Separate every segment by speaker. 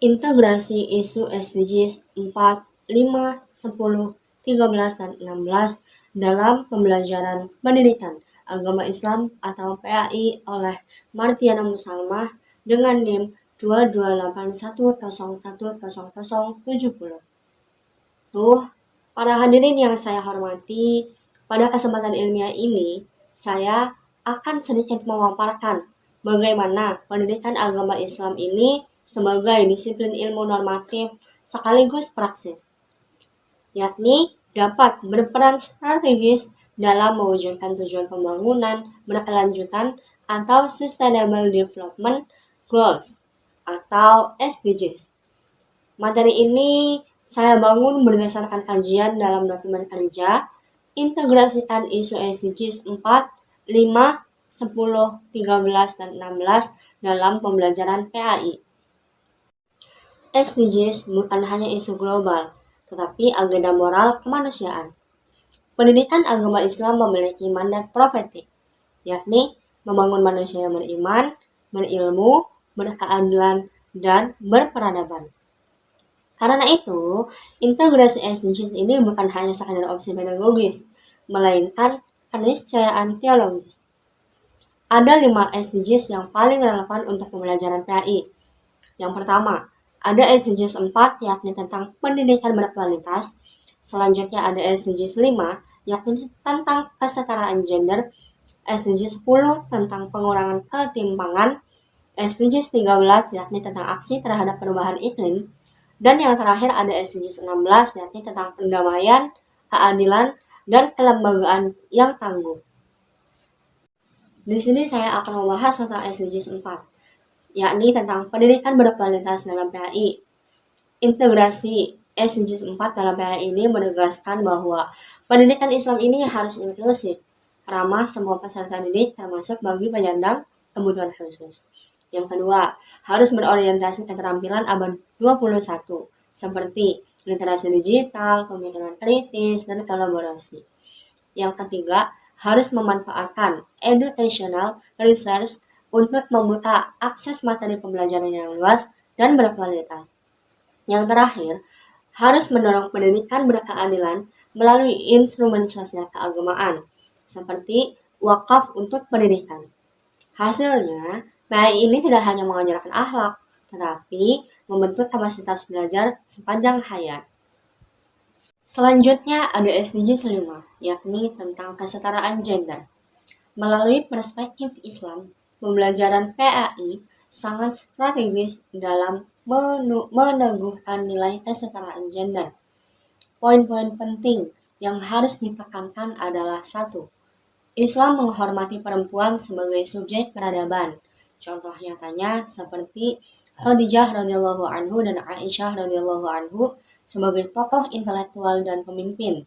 Speaker 1: Integrasi isu SDGs 4, 5, 10, 13, dan 16 dalam pembelajaran pendidikan agama Islam atau PAI oleh Martiana Musalmah dengan NIM 228101070. Tuh, para hadirin yang saya hormati, pada kesempatan ilmiah ini, saya akan sedikit memaparkan bagaimana pendidikan agama Islam ini sebagai disiplin ilmu normatif sekaligus praksis, yakni dapat berperan strategis dalam mewujudkan tujuan pembangunan berkelanjutan atau Sustainable Development Goals atau SDGs. Materi ini saya bangun berdasarkan kajian dalam dokumen kerja, integrasikan isu SDGs 4, 5, 10, 13, dan 16 dalam pembelajaran PAI. SDGs bukan hanya isu global, tetapi agenda moral kemanusiaan. Pendidikan agama Islam memiliki mandat profetik, yakni membangun manusia yang beriman, berilmu, berkeadilan, dan berperadaban. Karena itu, integrasi SDGs ini bukan hanya sekadar opsi pedagogis, melainkan keniscayaan teologis. Ada 5 SDGs yang paling relevan untuk pembelajaran PAI. Yang pertama, ada SDGs 4 yakni tentang pendidikan berkualitas. Selanjutnya ada SDGs 5 yakni tentang kesetaraan gender. SDGs 10 tentang pengurangan ketimpangan. SDGs 13 yakni tentang aksi terhadap perubahan iklim. Dan yang terakhir ada SDGs 16 yakni tentang pendamaian, keadilan, dan kelembagaan yang tangguh. Di sini saya akan membahas tentang SDGs 4, yakni tentang pendidikan berkualitas dalam PAI. Integrasi SDGs 4 dalam PAI ini menegaskan bahwa pendidikan Islam ini harus inklusif, ramah semua peserta didik termasuk bagi penyandang kebutuhan khusus. Yang kedua, harus berorientasi keterampilan abad 21, seperti literasi digital, pemikiran kritis, dan kolaborasi. Yang ketiga, harus memanfaatkan educational research untuk membuka akses materi pembelajaran yang luas dan berkualitas. Yang terakhir, harus mendorong pendidikan berkeadilan melalui instrumen sosial keagamaan, seperti wakaf untuk pendidikan. Hasilnya, PAI ini tidak hanya mengajarkan akhlak, tetapi membentuk kapasitas belajar sepanjang hayat. Selanjutnya ada SDGs 5, yakni tentang kesetaraan gender. Melalui perspektif Islam, pembelajaran PAI sangat strategis dalam meneguhkan nilai kesetaraan gender. Poin-poin penting yang harus ditekankan adalah 1. Islam menghormati perempuan sebagai subjek peradaban. Contoh nyatanya seperti Khadijah radhiyallahu anhu dan Aisyah radhiyallahu anhu sebagai tokoh intelektual dan pemimpin.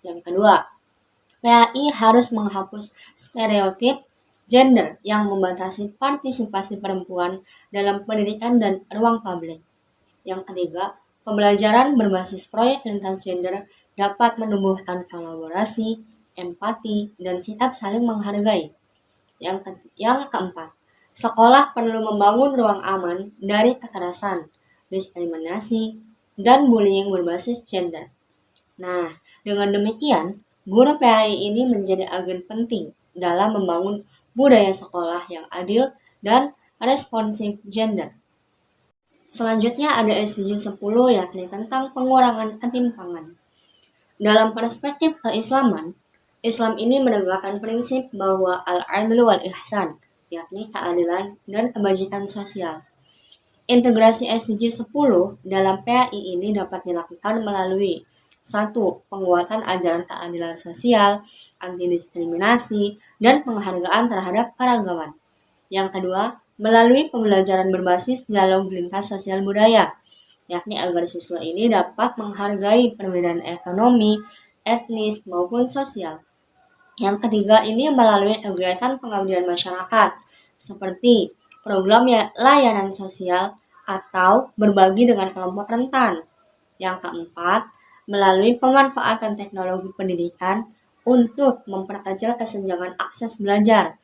Speaker 1: Yang kedua, PAI harus menghapus stereotip gender yang membatasi partisipasi perempuan dalam pendidikan dan ruang publik. Yang ketiga, pembelajaran berbasis proyek lintas gender dapat menumbuhkan kolaborasi, empati, dan sikap saling menghargai. Yang keempat, sekolah perlu membangun ruang aman dari kekerasan, diskriminasi, dan bullying berbasis gender. Nah, dengan demikian, guru PAI ini menjadi agen penting dalam membangun budaya sekolah yang adil dan responsif gender. Selanjutnya ada SDG 10 yakni tentang pengurangan ketimpangan. Dalam perspektif keislaman, Islam ini menegakkan prinsip bahwa al-adlu wal ihsan, yakni keadilan dan kebajikan sosial. Integrasi SDG 10 dalam PAI ini dapat dilakukan melalui 1. Penguatan ajaran keadilan sosial, anti-diskriminasi, dan penghargaan terhadap keragaman. Yang kedua, melalui pembelajaran berbasis dialog lintas sosial budaya, yakni agar siswa ini dapat menghargai perbedaan ekonomi, etnis, maupun sosial. Yang ketiga, ini melalui kegiatan pengabdian masyarakat, seperti program layanan sosial atau berbagi dengan kelompok rentan. Yang keempat, melalui pemanfaatan teknologi pendidikan untuk memperkecil kesenjangan akses belajar,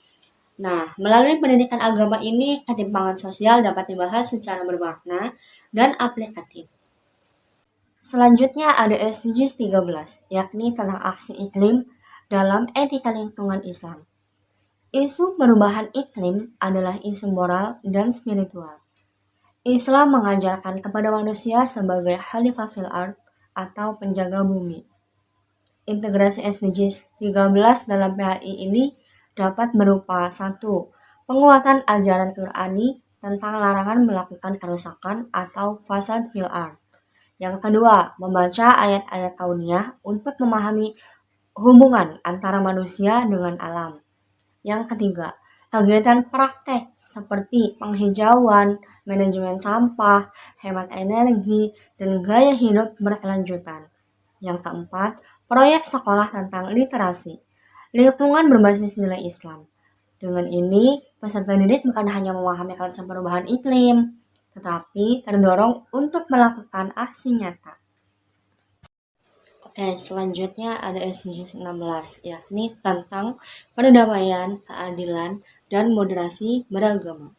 Speaker 1: Nah, melalui pendidikan agama ini, ketimpangan sosial dapat dibahas secara bermakna dan aplikatif. Selanjutnya ada SDGs 13, yakni tentang aksi iklim dalam etika lingkungan Islam. Isu perubahan iklim adalah isu moral dan spiritual. Islam mengajarkan kepada manusia sebagai khalifah fil ard atau penjaga bumi. Integrasi SDGs 13 dalam PHI ini dapat berupa 1. Penguatan ajaran Qur'ani tentang larangan melakukan kerusakan atau fasad fil ard. Yang kedua, membaca ayat-ayat kauniyah untuk memahami hubungan antara manusia dengan alam. Yang ketiga, kegiatan praktek seperti penghijauan, manajemen sampah, hemat energi, dan gaya hidup berkelanjutan. Yang keempat, proyek sekolah tentang literasi, lingkungan berbasis nilai Islam. Dengan ini, peserta didik bukan hanya memahami konsep perubahan iklim, tetapi terdorong untuk melakukan aksi nyata. Oke, selanjutnya ada SDGs 16, yakni tentang perdamaian, keadilan, dan moderasi beragama.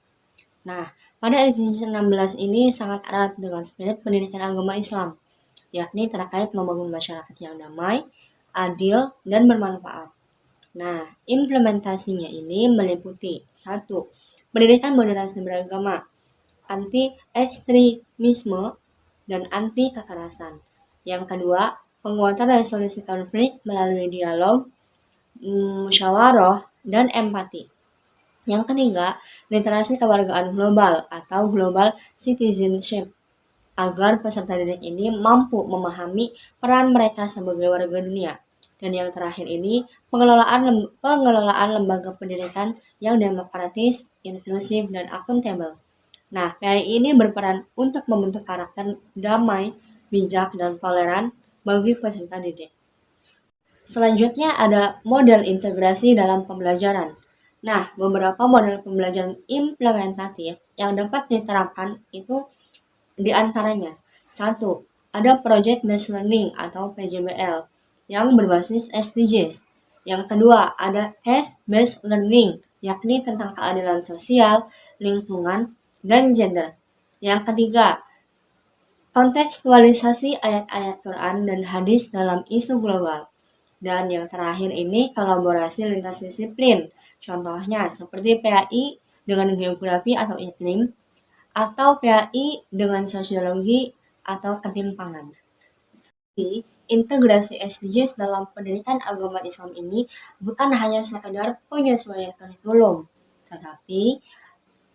Speaker 1: Nah, pada SDGs 16 ini sangat erat dengan spirit pendidikan agama Islam, yakni terkait membangun masyarakat yang damai, adil, dan bermanfaat. Nah, implementasinya ini meliputi 1. Pendidikan moderasi beragama, anti ekstremisme, dan anti kekerasan. Yang kedua, penguatan resolusi konflik melalui dialog, musyawarah, dan empati. Yang ketiga, literasi kewargaan global atau global citizenship agar peserta didik ini mampu memahami peran mereka sebagai warga dunia. Dan yang terakhir ini, pengelolaan lembaga pendidikan yang demokratis, inklusif, dan akuntabel. Nah, PI ini berperan untuk membentuk karakter damai, bijak, dan toleran bagi peserta didik. Selanjutnya ada model integrasi dalam pembelajaran. Nah, beberapa model pembelajaran implementatif yang dapat diterapkan itu diantaranya. 1. Ada Project Based Learning atau PJBL yang berbasis SDGs. Yang kedua, ada Case Based Learning, yakni tentang keadilan sosial, lingkungan, dan gender. Yang ketiga, kontekstualisasi ayat-ayat Quran dan hadis dalam isu global. Dan yang terakhir ini kolaborasi lintas disiplin. Contohnya seperti PAI dengan geografi atau iklim, atau PAI dengan sosiologi atau ketimpangan. Jadi, integrasi SDGs dalam pendidikan agama Islam ini bukan hanya sekedar penyesuaian kurikulum, tetapi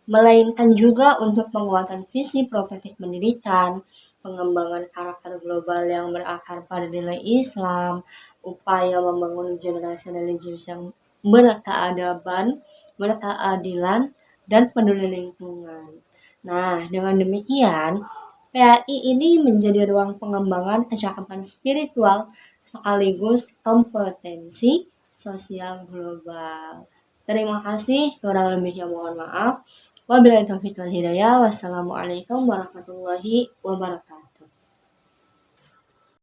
Speaker 1: melainkan juga untuk penguatan visi profetik pendidikan, pengembangan karakter global yang berakar pada nilai Islam, upaya membangun generasi religius yang berkeadaban, berkeadilan, dan peduli lingkungan. Nah, dengan demikian, PAI ini menjadi ruang pengembangan kecakapan spiritual sekaligus kompetensi sosial global. Terima kasih, kurang lebihnya mohon maaf. Wabillahi taufiq wal hidayah. Wassalamualaikum warahmatullahi wabarakatuh.